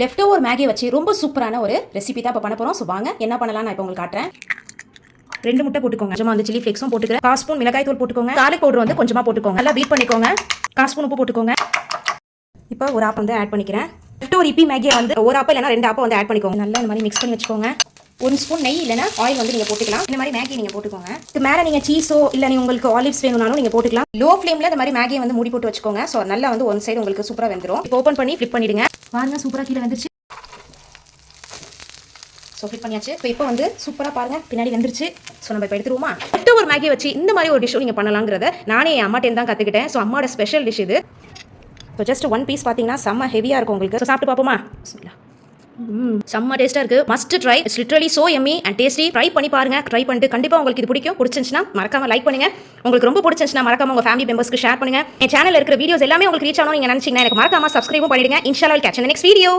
Left over Maggi வச்சு ரொம்ப சூப்பரான ஒரு ரெசிபி தான் இப்போ பண்ண போகிறோம். ஸோ வாங்க என்ன பண்ணலாம் நான் இப்போ உங்களுக்கு காட்டுறேன். 2 முட்டை போட்டுக்கோங்க. கொஞ்சமாக வந்து சில்லி ஃப்ளேக்ஸும் போட்டுக்கிறேன். 1 ஸ்பூன் மிளகாய் தூள் போட்டுக்கோங்க. garlic பவுடர் வந்து கொஞ்சமாக போட்டுக்கோங்க. நல்லா பீட் பண்ணிக்கோங்க. 1 ஸ்பூன் உப்பு போட்டுக்கோங்க. இப்போ ஒரு ஆப் வந்து ஆட் பண்ணிக்கிறேன். லெஃப்ட் ஓவர் இப்பி மேகியை வந்து ஒரு ஆப்பா இல்லைனா 2 ஆப்பா வந்து ஆட் பண்ணிக்கோங்க. நல்லா இந்த மாதிரி மிக்ஸ் பண்ணி வச்சுக்கோங்க. 1 ஸ்பூன் நெய் இல்லைனா ஆயில் வந்து நீங்கள் போட்டுக்கலாம். இந்த மாதிரி மேகி நீங்கள் போட்டுக்கோங்க. இது மேலே நீங்கள் சீஸோ இல்லை உங்களுக்கு ஆலிவ்ஸ் வேணும்னாலும் நீங்கள் போட்டுக்கலாம். லோ ஃப்ளேமில் இந்த மாதிரி மேகியை வந்து மூடி போட்டு வச்சுக்கோங்க. ஸோ நல்லா வந்து ஒன் சைடு உங்களுக்கு சூப்பராக வெந்துடும். இப்போ ஓப்பன் பண்ணி ஃப்ளிப் பண்ணிடுங்க. பாருங்க சூப்பராக கீழே வந்துருச்சு. ஸோ ஃப்ளிப் பண்ணியாச்சு. இப்போ வந்து சூப்பராக பாருங்கள் பின்னாடி வந்துருச்சு. ஸோ நம்ம இப்போ எடுத்துருவோமா. லெஃப்ட் ஓவர் மேகி வச்சு இந்த மாதிரி ஒரு டிஷ்ஷும் நீங்கள் பண்ணலாங்கிறத நானே என் அம்மாட்டேன் தான் கற்றுக்கிட்டேன். ஸோ அம்மாவோட ஸ்பெஷல் டிஷ் இது. ஸோ ஜஸ்ட் 1 பீஸ் பார்த்தீங்கன்னா செம்ம ஹெவியாக இருக்கும் உங்களுக்கு. ஸோ சாப்பிட்டு பார்ப்போமா. செம்ம டேஸ்ட்டாக இருக்குது. Must try. It's literally so yummy and tasty. Try பண்ணி பாருங்க. ட்ரை பண்ணிட்டு கண்டிப்பாக உங்களுக்கு இது பிடிக்கும். பிடிச்சிருந்துச்சுன்னா மறக்காம லைக் பண்ணுங்க. உங்களுக்கு ரொம்ப பிடிச்சிருந்துச்சுன்னா மறக்காம உங்கள் ஃபேமிலி மெம்பர்ஸ்க்கு ஷேர் பண்ணுங்க. என் சேனலில் இருக்கிற வீடியோஸ் எல்லாமே உங்களுக்கு ரீச் ஆகணும் நீங்கள் நினச்சிங்கன்னா எனக்கு மறக்காம சப்ஸ்கிரைபும் பண்ணிடுங்க. இன்ஷால்லா will catch in the next video.